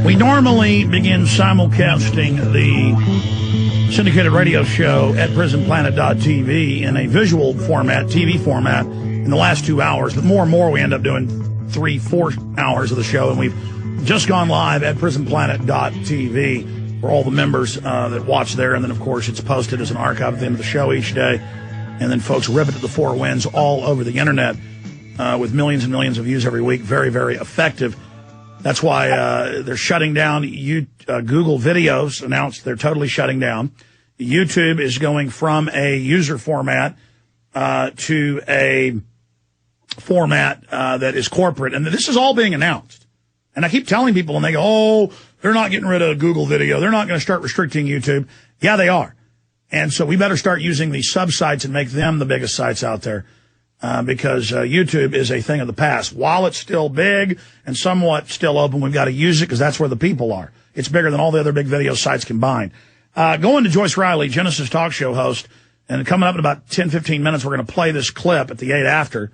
We normally begin simulcasting the syndicated radio show at prisonplanet.tv in a visual format, TV format, in the last 2 hours. But more and more, we end up doing 3-4 hours of the show, and we've just gone live at prisonplanet.tv for all the members that watch there. And then, of course, it's posted as an archive at the end of the show each day. And then folks rip it to the four winds all over the internet with millions and millions of views every week. Very, very effective. That's why they're shutting down. Google Videos announced they're totally shutting down. YouTube is going from a user format to a format that is corporate. And this is all being announced. And I keep telling people, and they go, oh, they're not getting rid of Google Video. They're not going to start restricting YouTube. Yeah, they are. And so we better start using these sub-sites and make them the biggest sites out there. Because YouTube is a thing of the past. While it's still big and somewhat still open, we've got to use it because that's where the people are. It's bigger than all the other big video sites combined. Going to Joyce Riley, Genesis talk show host, and coming up in about 10, 15 minutes, we're going to play this clip at the 8 after.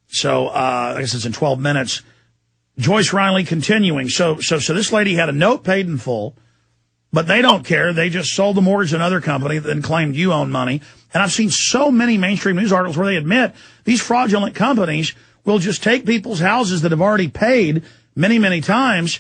So I guess it's in 12 minutes. Joyce Riley continuing. So this lady had a note paid in full, but they don't care. They just sold the mortgage to another company, then claimed you own money. And I've seen so many mainstream news articles where they admit these fraudulent companies will just take people's houses that have already paid many, many times,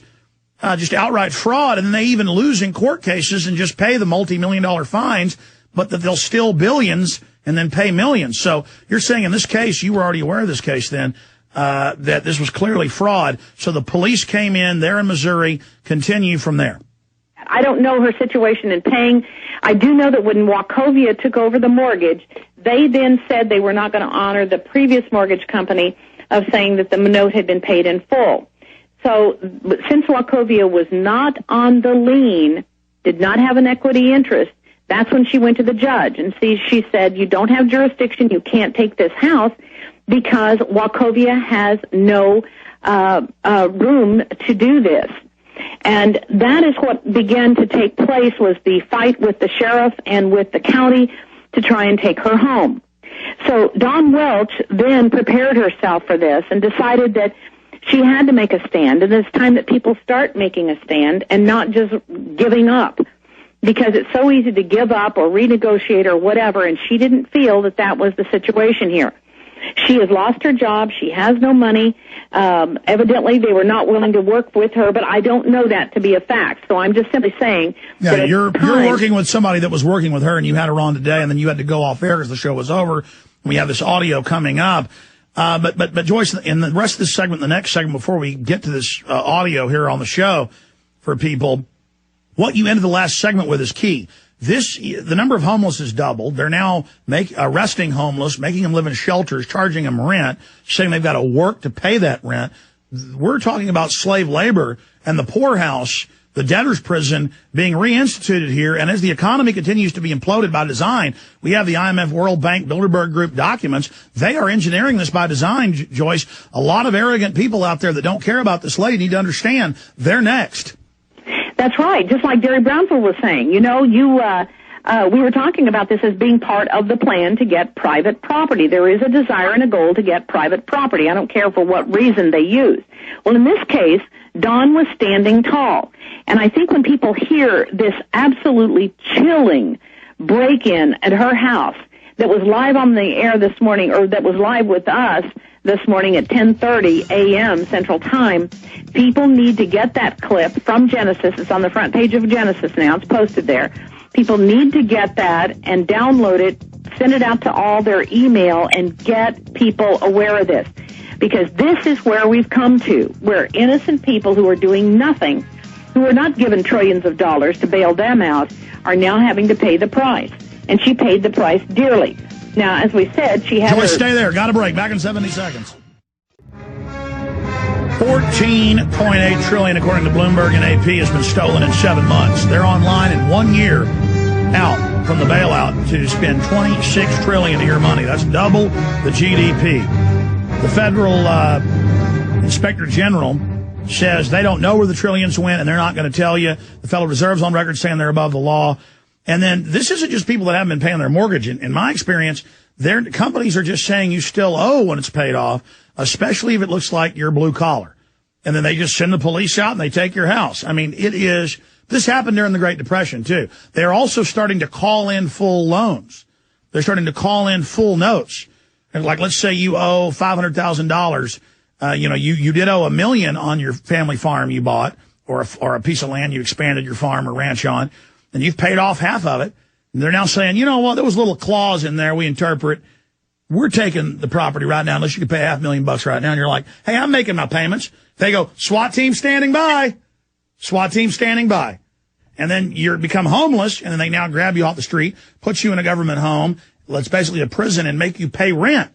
just outright fraud, and then they even lose in court cases and just pay the multi-million-dollar fines, but that they'll steal billions and then pay millions. So you're saying in this case, you were already aware of this case then, that this was clearly fraud. So the police came in, they're in Missouri, continue from there. I don't know her situation in paying. I do know that when Wachovia took over the mortgage, they then said they were not going to honor the previous mortgage company of saying that the note had been paid in full. So since Wachovia was not on the lien, did not have an equity interest, that's when she went to the judge. And she said, you don't have jurisdiction, you can't take this house because Wachovia has no room to do this. And that is what began to take place, was the fight with the sheriff and with the county to try and take her home. So Dawn Welch then prepared herself for this and decided that she had to make a stand. And it's time that people start making a stand and not just giving up, because it's so easy to give up or renegotiate or whatever, and she didn't feel that that was the situation here. She has lost her job. She has no money. Evidently, they were not willing to work with her, but I don't know that to be a fact. So I'm just simply saying. Yeah, you're working with somebody that was working with her, and you had her on today, and then you had to go off air because the show was over. We have this audio coming up. But Joyce, in the rest of this segment, the next segment, before we get to this audio here on the show for people, what you ended the last segment with is key. The number of homeless has doubled. They're now arresting homeless, making them live in shelters, charging them rent, saying they've got to work to pay that rent. We're talking about slave labor and the poorhouse, the debtor's prison being reinstituted here. And as the economy continues to be imploded by design, we have the IMF, World Bank, Bilderberg Group documents. They are engineering this by design, Joyce. A lot of arrogant people out there that don't care about this lady need to understand they're next. That's right. Just like Jerry Brownfield was saying, we were talking about this as being part of the plan to get private property. There is a desire and a goal to get private property. I don't care for what reason they use. Well, in this case, Dawn was standing tall. And I think when people hear this absolutely chilling break-in at her house that was live on the air this morning, or that was live with us this morning at 10:30 a.m. Central Time, people need to get that clip from Genesis. It's on the front page of Genesis now. It's posted there. People need to get that and download it, send it out to all their email, and get people aware of this. Because this is where we've come to, where innocent people who are doing nothing, who are not given trillions of dollars to bail them out, are now having to pay the price. And she paid the price dearly. Now, as we said, she had Joyce, stay there. Got a break. Back in 70 seconds. $14.8 trillion, according to Bloomberg and AP, has been stolen in 7 months. They're online in 1 year out from the bailout to spend $26 trillion of your money. That's double the GDP. The federal inspector general says they don't know where the trillions went, and they're not going to tell you. The Federal Reserve's on record saying they're above the law. And then this isn't just people that haven't been paying their mortgage. In my experience, their companies are just saying you still owe when it's paid off, especially if it looks like you're blue collar. and then they just send the police out and they take your house. I mean, this happened during the Great Depression, too. They're also starting to call in full loans. They're starting to call in full notes. And like, let's say you owe $500,000. You did owe $1 million on your family farm you bought, or a piece of land you expanded your farm or ranch on, and you've paid off half of it. And they're now saying, you know what, there was a little clause in there we interpret. We're taking the property right now, unless you can pay $500,000 right now. And you're like, hey, I'm making my payments. They go, SWAT team standing by. SWAT team standing by. And then you become homeless, and then they now grab you off the street, put you in a government home. It's basically a prison, and make you pay rent.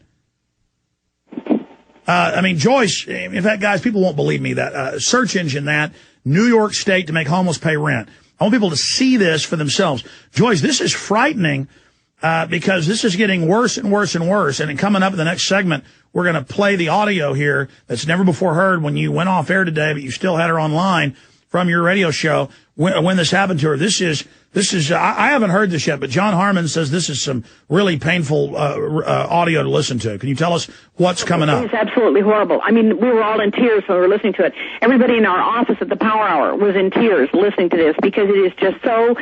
Joyce, in fact, guys, people won't believe me that. Search engine that, New York State to make homeless pay rent. I want people to see this for themselves. Joyce, this is frightening because this is getting worse and worse and worse. And coming up in the next segment, we're going to play the audio here that's never before heard when you went off air today, but you still had her online from your radio show when this happened to her. This is I haven't heard this yet, but John Harmon says this is some really painful audio to listen to. Can you tell us what's coming up? It's absolutely horrible. I mean, we were all in tears when we were listening to it. Everybody in our office at the Power Hour was in tears listening to this because it is just so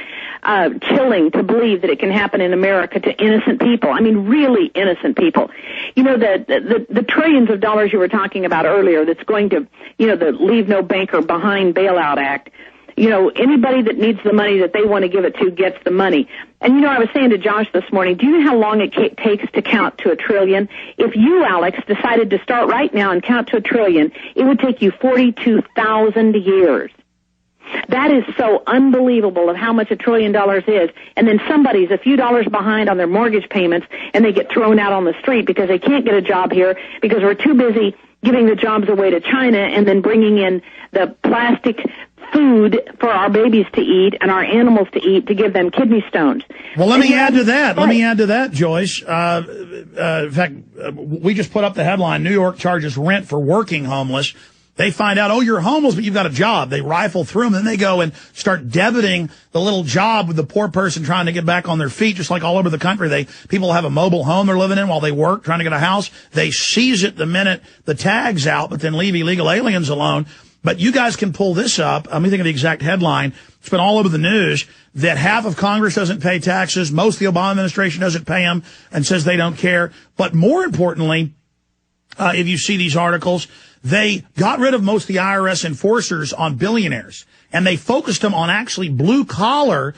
chilling to believe that it can happen in America to innocent people. I mean, really innocent people. You know, the trillions of dollars you were talking about earlier that's going to, the Leave No Banker Behind Bailout Act. Anybody that needs the money that they want to give it to gets the money. And, I was saying to Josh this morning, do you know how long it takes to count to $1 trillion? If you, Alex, decided to start right now and count to $1 trillion, it would take you 42,000 years. That is so unbelievable of how much $1 trillion is. And then somebody's a few dollars behind on their mortgage payments, and they get thrown out on the street because they can't get a job here because we're too busy giving the jobs away to China and then bringing in the plastic food for our babies to eat and our animals to eat to give them kidney stones. Well, let me add to that, Joyce. In fact, we just put up the headline, New York charges rent for working homeless. They find out, oh, you're homeless, but you've got a job. They rifle through them, and then they go and start debiting the little job with the poor person trying to get back on their feet, just like all over the country. People have a mobile home they're living in while they work, trying to get a house. They seize it the minute the tag's out, but then leave illegal aliens alone. But you guys can pull this up. Let me think of the exact headline. It's been all over the news that half of Congress doesn't pay taxes. Most of the Obama administration doesn't pay them and says they don't care. But more importantly, if you see these articles, they got rid of most of the IRS enforcers on billionaires, and they focused them on actually blue collar,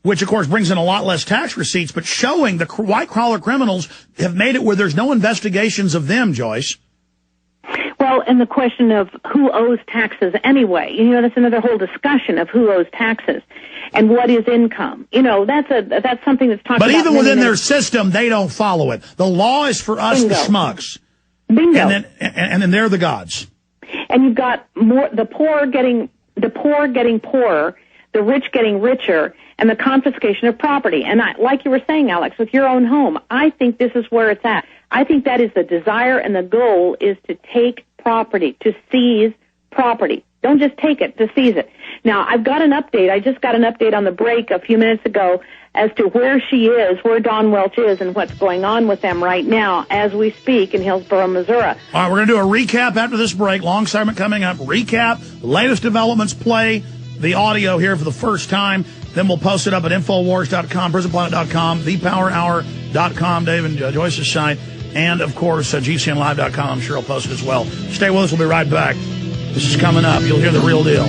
which of course brings in a lot less tax receipts, but showing the white collar criminals have made it where there's no investigations of them, Joyce. Well, and the question of who owes taxes anyway, that's another whole discussion of who owes taxes and what is income. That's something that's talked about. But even within their system, they don't follow it. The law is for us, the schmucks. Bingo. And then they're the gods. And you've got the poor getting poorer, the rich getting richer, and the confiscation of property. And like you were saying, Alex, with your own home, I think this is where it's at. I think that is the desire and the goal is to take property, to seize property. Don't just take it, to seize it. Now, I've got an update. I just got an update on the break a few minutes ago as to where she is, where Dawn Welch is, and what's going on with them right now as we speak in Hillsborough, Missouri. All right, we're going to do a recap after this break. Long segment coming up. Recap, latest developments, play the audio here for the first time. Then we'll post it up at Infowars.com, PrisonPlanet.com, ThePowerHour.com, Dave and Joyce's site, and, of course, GCNLive.com. I'm sure I'll post it as well. Stay with us. We'll be right back. This is coming up. You'll hear the real deal.